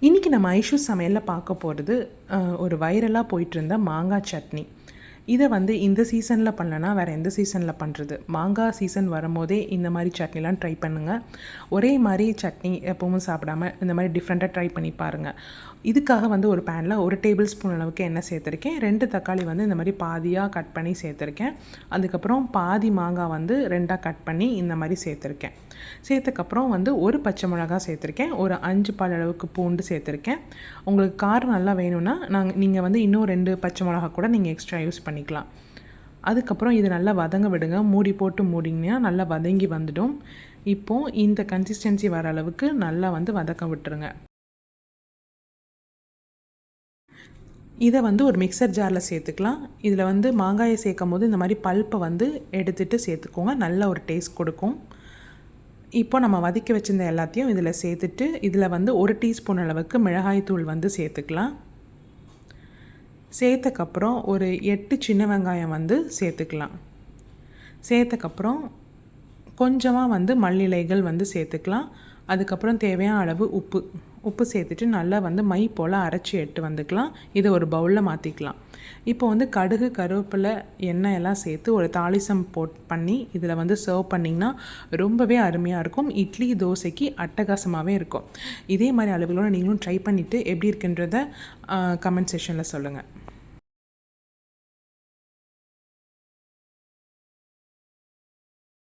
இன்றைக்கி நம்ம ஐஷு சமையலில் பார்க்க போகிறது ஒரு வைரலாக போயிட்டுருந்த மாங்காய் சட்னி. இதை வந்து இந்த சீசனில் பண்ணலன்னா வேறு எந்த சீசனில் பண்ணுறது? மாங்காய் சீசன் வரும்போதே இந்த மாதிரி சட்னிலாம் ட்ரை பண்ணுங்கள். ஒரே மாதிரி சட்னி எப்பவும் சாப்பிடாமல் இந்த மாதிரி டிஃப்ரெண்ட்டாக ட்ரை பண்ணி பாருங்கள். இதுக்காக வந்து ஒரு பேனில் 1 டேபிள் ஸ்பூன் அளவுக்கு எண்ணெய் சேர்த்துருக்கேன். 2 தக்காளி வந்து இந்த மாதிரி பாதியாக கட் பண்ணி சேர்த்துருக்கேன். அதுக்கப்புறம் பாதி மாங்காய் வந்து 2ஆக கட் பண்ணி இந்த மாதிரி சேர்த்துருக்கேன். சேர்த்துக்கப்புறம் வந்து ஒரு பச்சை மிளகாய் சேர்த்துருக்கேன். ஒரு 5 பால் அளவுக்கு பூண்டு சேர்த்துருக்கேன். உங்களுக்கு காரம் நல்லா வேணும்னா நீங்கள் வந்து இன்னும் 2 பச்சை மிளகாய் கூட நீங்கள் எக்ஸ்ட்ரா யூஸ் பண்ணிக்கலாம். அதுக்கப்புறம் இது நல்லா வதங்க விடுங்க. மூடி போட்டு மூடிங்கன்னா நல்லா வதங்கி வந்துடும். இப்போது இந்த கன்சிஸ்டன்சி வர அளவுக்கு நல்லா வந்து வதக்க விட்டுருங்க. இதை வந்து ஒரு மிக்சர் ஜாரில் சேர்த்துக்கலாம். இதில் வந்து மாங்காயை சேர்க்கும் போது இந்த மாதிரி பல்ப்பை வந்து எடுத்துகிட்டு சேர்த்துக்கோங்க. நல்ல ஒரு டேஸ்ட் கொடுக்கும். இப்போ நம்ம வதக்கி வச்சுருந்த எல்லாத்தையும் இதில் சேர்த்துட்டு இதில் வந்து 1 டீஸ்பூன் அளவுக்கு மிளகாய் தூள் வந்து சேர்த்துக்கலாம். சேர்த்தக்கப்புறம் ஒரு 8 சின்ன வெங்காயம் வந்து சேர்த்துக்கலாம். சேர்த்தக்கப்புறம் கொஞ்சமாக வந்து மல்லி இலைகள் வந்து சேர்த்துக்கலாம். அதுக்கப்புறம் தேவையான அளவு உப்பு சேர்த்துட்டு நல்லா வந்து மை போல் அரைச்சி எட்டு வந்துக்கலாம். இதை ஒரு பவுலில் மாற்றிக்கலாம். இப்போ வந்து கடுகு, கருவேப்பிலை, எண்ணெய் எல்லாம் சேர்த்து ஒரு தாளிசம் பண்ணி இதில் வந்து சர்வ் பண்ணிங்கன்னா ரொம்பவே அருமையாக இருக்கும். இட்லி, தோசைக்கு அட்டகாசமாகவே இருக்கும். இதே மாதிரி அளவுகளோடு நீங்களும் ட்ரை பண்ணிவிட்டு எப்படி இருக்குன்றதை கமெண்ட் செக்ஷனில் சொல்லுங்கள்.